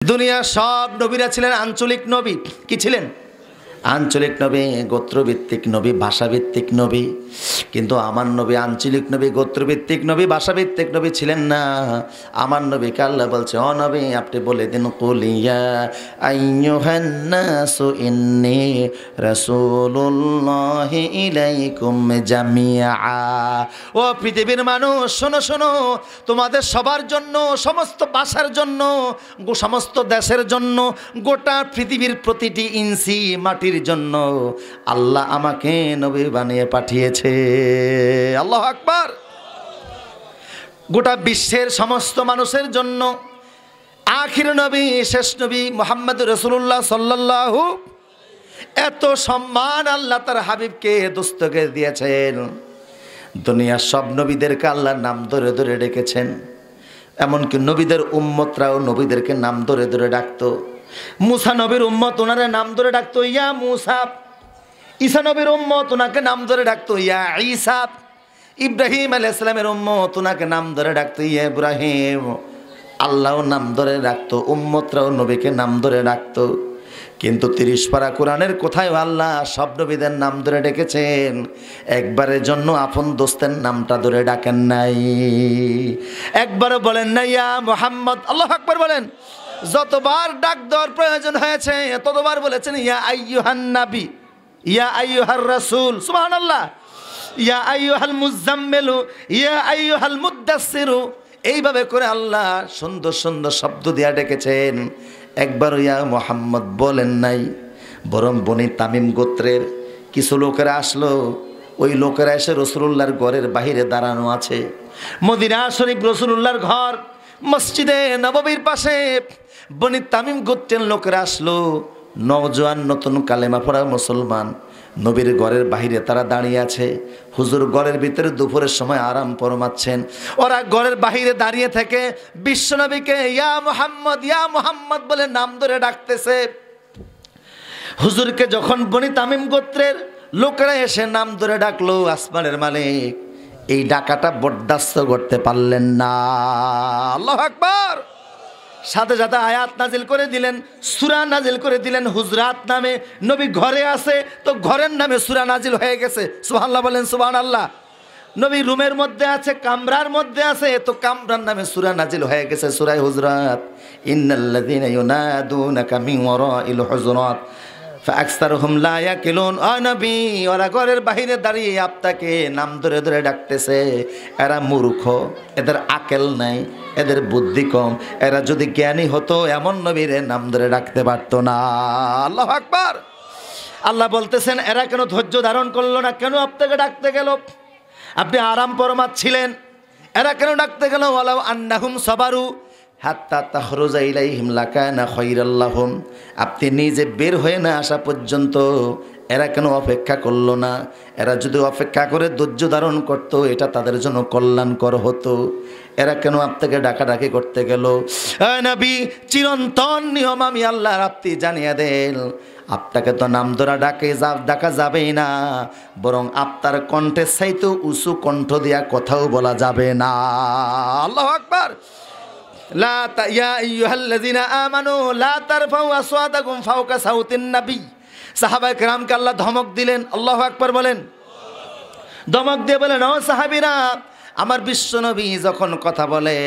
দুনিয়ার সব নবীরা ছিলেন আঞ্চলিক নবী। কি ছিলেন? আঞ্চলিক নবী, গোত্রভিত্তিক নবী, ভাষাভিত্তিক নবী। কিন্তু আমার নবী আঞ্চলিক নবী, গোত্রভিত্তিক নবী, ভাষাভিত্তিক নবী ছিলেন না। আমার নবীকে আল্লাহ বলছে, ও নবী আপনি বলে দিন, কুল ইয়া আইয়ুহান নাসু ইন্নী রাসূলুল্লাহি ইলাইকুম জামিআ। ও পৃথিবীর মানুষ শোনো শোনো, তোমাদের সবার জন্য, সমস্ত ভাষার জন্য, সমস্ত দেশের জন্য, গোটা পৃথিবীর প্রতিটি ইঞ্চি মাটির জন্য আল্লাহ আমাকে নবী বানিয়ে পাঠিয়েছে। আল্লাহু আকবার। গোটা বিশ্বের সমস্ত মানুষের জন্য আখির নবী, শেষ নবী মুহাম্মদ রাসূলুল্লাহ সাল্লাল্লাহু, এত সম্মান আল্লাহ তার হাবিবকে, দোস্তকে দিয়েছেন। দুনিয়ার সব নবীদেরকে আল্লাহর নাম ধরে ধরে ডেকেছেন। এমনকি নবীদের উম্মতরাও নবীদেরকে নাম ধরে ধরে ডাকতো। মুসা নবীর উম্মত ওনারে নাম ধরে ডাকতো ইয়া মুসা। ঈসা নবীর উম্মত ওনাকে নাম ধরে ডাকতো ইয়া ঈসা। ইব্রাহিম আলাইহিস সালামের উম্মত ওনাকে নাম ধরে ডাকতো ইয়া ইব্রাহিম। আল্লাহও নাম ধরে ডাকতো, উম্মতরাও নবীকে নাম ধরে ডাকতো। কিন্তু 30 পারা কোরআনের কোথায় আল্লাহ সব নবীদের নাম ধরে ডেকেছেন, একবারের জন্য আপন দোস্তের নামটা ধরে ডাকেন নাই। একবারও বলেন না ইয়া মুহাম্মদ। আল্লাহু আকবার বলেন। যতবার ডাক দেওয়ার প্রয়োজন হয়েছে ততবার বলেছেন ইয়া আইয়ুহান নবী, ইয়া আইয়ুহার রাসূল, সুবহানাল্লাহ, ইয়া আইয়ুহাল মুজাম্মিলু, ইয়া আইয়ুহাল মুদ্দাসসিরু। এইভাবে করে আল্লাহ সুন্দর সুন্দর শব্দ দিয়া ডেকেছেন। একবার ইয়া মুহাম্মদ বলেন নাই। বরং বনি তামিম গোত্রের কিছু লোকেরা আসলো। ওই লোকেরা এসে রাসূলুল্লাহর ঘরের বাহিরে দাঁড়ানো আছে। মদিনা শরীফ রাসূলুল্লাহর ঘর, মসজিদে নববীর পাশে বনি তামিম গোত্রের লোকেরা আসলো। নওজোয়ান, নতুন কালেমা পড়া মুসলমান, নবীর ঘরের বাহিরে তারা দাঁড়িয়ে আছে। হুজুর ঘরের ভিতরে দুপুরের সময় আরাম ফরমাচ্ছেন। ওরা ঘরের বাহিরে দাঁড়িয়ে থেকে বিশ্বনবীকে ইয়া মুহাম্মদ বলে নাম ধরে ডাকতেছে। হুজুরকে যখন বনি তামিম গোত্রের লোকেরা এসে নাম ধরে ডাকলো, আসমানের মালিক এই ডাকাটা বরদাস্ত করতে পারলেন না। আল্লাহু আকবার। সাথে সাথে আয়াত নাজিল করে দিলেন, সূরা নাজিল করে দিলেন। হুজরাত নামে নবী ঘরে আছে, তো ঘরের নামে সূরা নাজিল হয়ে গেছে। সুবহানাল্লাহ বলেন, সুবহানাল্লাহ। নবী রুমের মধ্যে আছে, কামরার মধ্যে আছে, তো কামরার নামে সূরা নাজিল হয়ে গেছে, সূরা হুজরাত। ইন্নাল্লাযীনা ইউনাদুনাকা মিন ওয়ারাইল হুজুরাত ফাআকসারুহুম লা ইয়াকিলুন। ও নবী, ওরা ঘরের বাহিরে দাঁড়িয়ে আপনাকে নাম ধরে ধরে ডাকতেছে। এরা মূর্খ, এদের আকেল নাই, এদের বুদ্ধি কম। এরা যদি জ্ঞানী হতো এমন নবীর নাম ধরে ডাকতে পারতো না। আল্লাহু আকবার। আল্লাহ বলতেছেন এরা কেন ধৈর্য ধারণ করলো না, কেন আপনাকে ডাকতে গেল? আপনি আরাম ফরমাচ্ছিলেন, এরা কেন ডাকতে গেল? ওয়ালাউ আন্নাহুম সাবারু হাত্তা তাখরুজা ইলাইহিম লাকানা খায়রাল লাহুম। আপনি নিজে বের হয়ে না আসা পর্যন্ত এরা কেন অপেক্ষা করলো না? এরা যদি অপেক্ষা করে ধৈর্য ধারণ করতো এটা তাদের জন্য কল্যাণকর হতো। এরা কেন আপনাকে ডাকাডাকি করতে গেল? নবী, চিরন্তন নিয়ম আমি আল্লাহর, আপনি জানিয়ে দেন আপনাকে তো নাম ধরা ডাকা যাবেই না, বরং আপনার কণ্ঠের চাইতে উঁচু কণ্ঠ দিয়া কথাও বলা যাবে না। আল্লাহু আকবার। লা ইয়া আইয়ুহাল্লাযীনা আমানু লা তারফাউ আসওয়াতাকুম ফাওকা সাউতিন নবী। সাহাবায়ে কেরামকে আল্লাহ ধমক দিলেন। আল্লাহু আকবার বলেন। ধমক দিয়ে বলেন, ও সাহাবীরা, আমার বিশ্ব নবী যখন কথা বলে,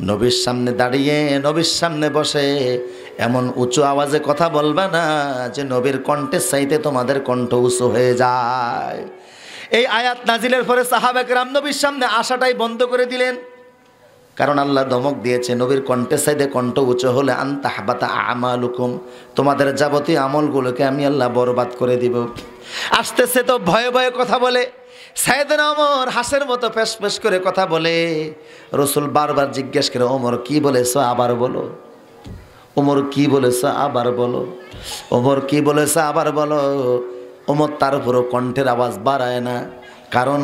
নবীর সামনে দাঁড়িয়ে, নবীর সামনে বসে এমন উঁচু আওয়াজে কথা বলবে না যে নবীর কণ্ঠের চাইতে তোমাদের কণ্ঠ উঁচু হয়ে যায়। এই আয়াত নাজিলের পরে সাহাবায়ে কেরাম নবীর সামনে আসাটাই বন্ধ করে দিলেন। কারণ আল্লাহ ধমক দিয়েছে নবীর কণ্ঠের চাইতে কণ্ঠ উঁচু হলে আনতাহবাতা আমালুকুম, তোমাদের যাবতীয় আমলগুলোকে আমি আল্লাহ বরবাদ করে দিব। আসতেছে তো ভয়ে ভয়ে কথা বলে। সাইয়েদনা ওমর হাসের মতো ফেস ফেস করে কথা বলে। রাসূল বারবার জিজ্ঞেস করে, ওমর কি বলেছ আবার বলো, ওমর কি বলেছ আবার বলো, ওমর কি বলেছ আবার বলো। ওমর তার উপরও কণ্ঠের আওয়াজ বাড়ায় না, কারণ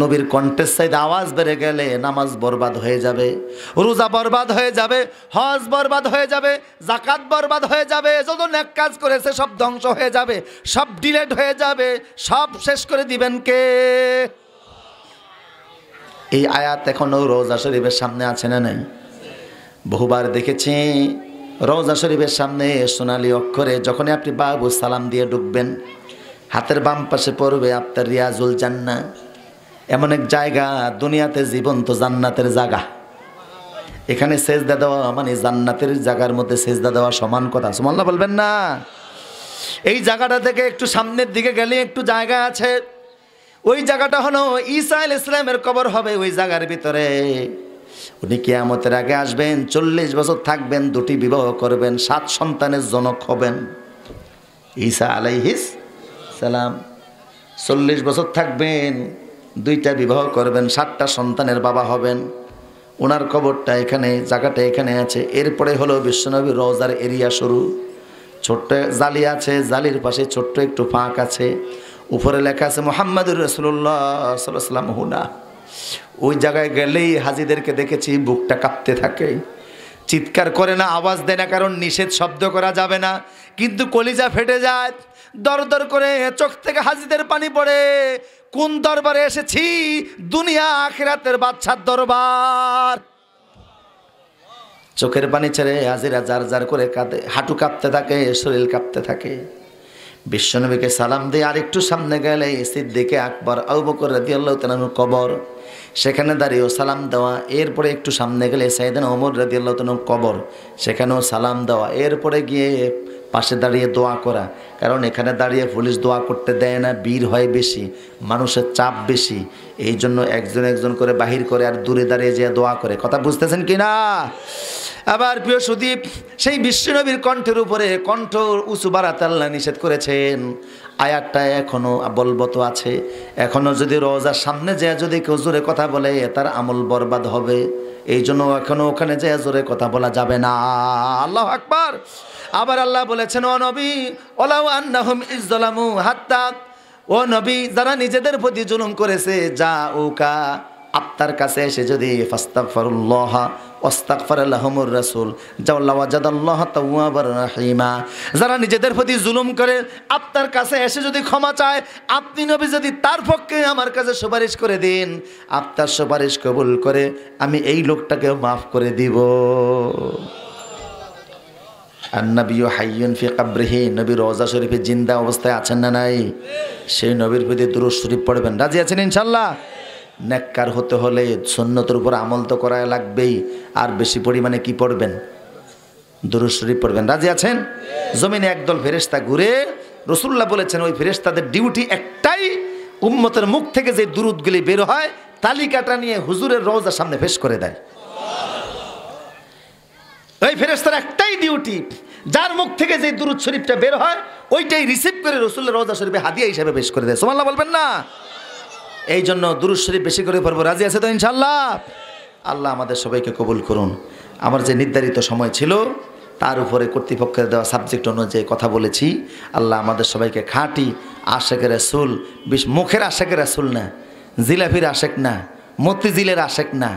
নবীর কণ্ঠের চাইতে আওয়াজ বেড়ে গেলে নামাজ বরবাদ হয়ে যাবে, রোজা বরবাদ হয়ে যাবে, হজ বরবাদ হয়ে যাবে, যাকাত বরবাদ হয়ে যাবে, যত নেক কাজ করেছে সব ধ্বংস হয়ে যাবে, সব ডিলেট হয়ে যাবে, সব শেষ করে দিবেন কে? এই আয়াত এখনও রোজা শরীফের সামনে আছে না নাই? বহুবার দেখেছি রওজা শরীফের সামনে সোনালী অক্ষরে যখনই আপনি বাবু সালাম দিয়ে ঢুকবেন, হাতের বাম পাশে পড়বে আপনার রিয়াজুল জান্নাহ। এমন এক জায়গা, দুনিয়াতে জীবন্ত জান্নাতের জায়গা। এখানে সেজদা দেওয়া মানে জান্নাতের জায়গার মধ্যে সেজদা দেওয়া সমান কথা। সুবহানাল্লাহ বলবেন না? এই জায়গাটা থেকে একটু সামনের দিকে গেলে একটু জায়গা আছে। ওই জায়গাটা হলো ঈসা আলাইহিস সালামের কবর হবে ওই জায়গার ভিতরে। উনি কিয়ামতের আগে আসবেন, 40 বছর থাকবেন, 2টি বিবাহ করবেন, 7 সন্তানের জনক হবেন। ঈসা আলাইহিস সালাম 40 বছর থাকবেন, 2টা বিবাহ করবেন, 7টা সন্তানের বাবা হবেন। ওনার কবরটা এখানে, জায়গাটা এখানে আছে। এরপরে হলো বিশ্বনবী রওজার এরিয়া শুরু। ছোট্ট জালি আছে, জালির পাশে ছোট্ট একটু ফাঁক আছে, উপরে লেখা আছে মুহাম্মাদুর রাসূলুল্লাহ সাল্লাল্লাহু আলাইহি ওয়াসাল্লাম হুনা। ওই জায়গায় গেলেই হাজীদেরকে দেখেছি বুকটা কাঁপতে থাকে, চিৎকার করে না, আওয়াজ দেয় না, কারণ নিষেধ শব্দ করা যাবে না, কিন্তু কলিজা ফেটে যায়, দর দর করে চোখ থেকে হাজীদের পানি পড়ে। কোন দরবারে এসেছি? দুনিয়া আখিরাতের বাদশার দরবার। চোখের পানি ছেড়ে হাজীরা জার জার করে কাঁদে, হাঁটু কাঁপতে থাকে, শরীর কাঁপতে থাকে। বিশ্বনবীকে সালাম দিয়ে আরেকটু সামনে গেলে সিদ্দিকে আকবর আবু বকর রাদিয়াল্লাহু তাআলার কবর, সেখানে দাঁড়িয়েও সালাম দেওয়া। এরপরে একটু সামনে গেলে সাইয়েদনা ওমর রাদিয়াল্লাহু তাআলার কবর, সেখানেও সালাম দেওয়া। এরপরে গিয়ে পাশে দাঁড়িয়ে দোয়া করা, কারণ এখানে দাঁড়িয়ে পুলিশ দোয়া করতে দেয় না, ভিড় হয় বেশি, মানুষের চাপ বেশি, এই জন্য একজন একজন করে বাহির করে আর দূরে দাঁড়িয়ে যেয়ে দোয়া করে। কথা বুঝতেছেন কি না? আবার প্রিয় সুদীপ, সেই বিশ্বনবীর কণ্ঠের উপরে কণ্ঠ উঁচু বাড়াতে আল্লাহ নিষেধ করেছেন। আয়াতটা এখনো বলবৎ আছে। এখনো যদি রওজার সামনে যায় যদি কেউ জোরে কথা বলে তার আমল বরবাদ হবে, এই জন্য এখনো ওখানে যায় জোরে কথা বলা যাবে না। আল্লাহু আকবার। আবার আল্লাহ বলেছেন, ও নবী ওয়ালাউ আন্নাহুম ইযলামু হাত্তা, ও নবী যারা নিজেদের প্রতি জুলুম করেছে, যা উকা আপনার কাছে এসে যদি ফাস্তাগফিরুল্লাহ ওয়াস্তাগফার লাহুমুর রাসূল ওয়াজাদাল্লাহু তাওয়াবার রাহিমা, যারা নিজেদের প্রতি জুলুম করে আপনার কাছে এসে যদি ক্ষমা চায়, আপনি নবী যদি তার পক্ষে আমার কাছে সুপারিশ করে দিন, আপনার সুপারিশ কবুল করে আমি এই লোকটাকেও মাফ করে দিব। আন-নবিয়্যু হাইয়্যুন ফি কবরিহি, নবী রওজা শরীফে জিন্দা অবস্থায় আছেন না নাই? সেই নবীর প্রতি দুরূদ শরীফ পড়বেন। রাজি আছেন ইনশাআল্লাহ? নেককার হতে হলে সুন্নতের উপর আমল তো করা লাগবেই, আর বেশি পরিমাণে কি পড়বেন? দুরূদ শরীফ পড়বেন। রাজি আছেন? জমিনে একদল ফেরেশতা ঘুরে, রাসূলুল্লাহ বলেছেন ওই ফেরেশতাদের ডিউটি একটাই, উম্মতের মুখ থেকে যে দুরূদগুলি বের হয় তালিকাটা নিয়ে হুজুরের রওজার সামনে পেশ করে দেয়। ওই ফেরেশতার একটাই ডিউটি, যার মুখ থেকে যে দুরূদ শরীফটা বের হয় ওইটাই রিসিভ করে রাসূলের রওজা শরীফে হাদিয়া হিসেবে পেশ করে দেয়। সুবহানাল্লাহ বলবেন না? এই জন্য দুরূদ শরীফ বেশি করে পড়বো। রাজি আছে তো ইনশাআল্লাহ? আল্লাহ আমাদের সবাইকে কবুল করুন। আমার যে নির্ধারিত সময় ছিল তার উপরে কর্তৃপক্ষের দেওয়া সাবজেক্ট অনুযায়ী কথা বলেছি। আল্লাহ আমাদের সবাইকে খাঁটি আশেক রাসূল, মুখের আশেক রাসূল না, জিলাফির আশেক না, মতিঝিলের আশেক না,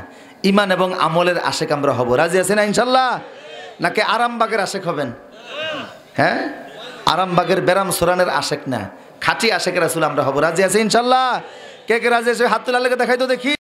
ইমান এবং আমলের আশেক আমরা হব। রাজি আছেন না ইনশাআল্লাহ? নাকি আরামবাগের আশেক হবেন? হ্যাঁ, আরামবাগের বেরাম সোরানের আশেক না, খাঁটি আশেক রাসূল আমরা হব। রাজি আছে ইনশাআল্লাহ? কে কে রাজি আছে হাত তুলে আল্লাহকে দেখাই তো দেখি।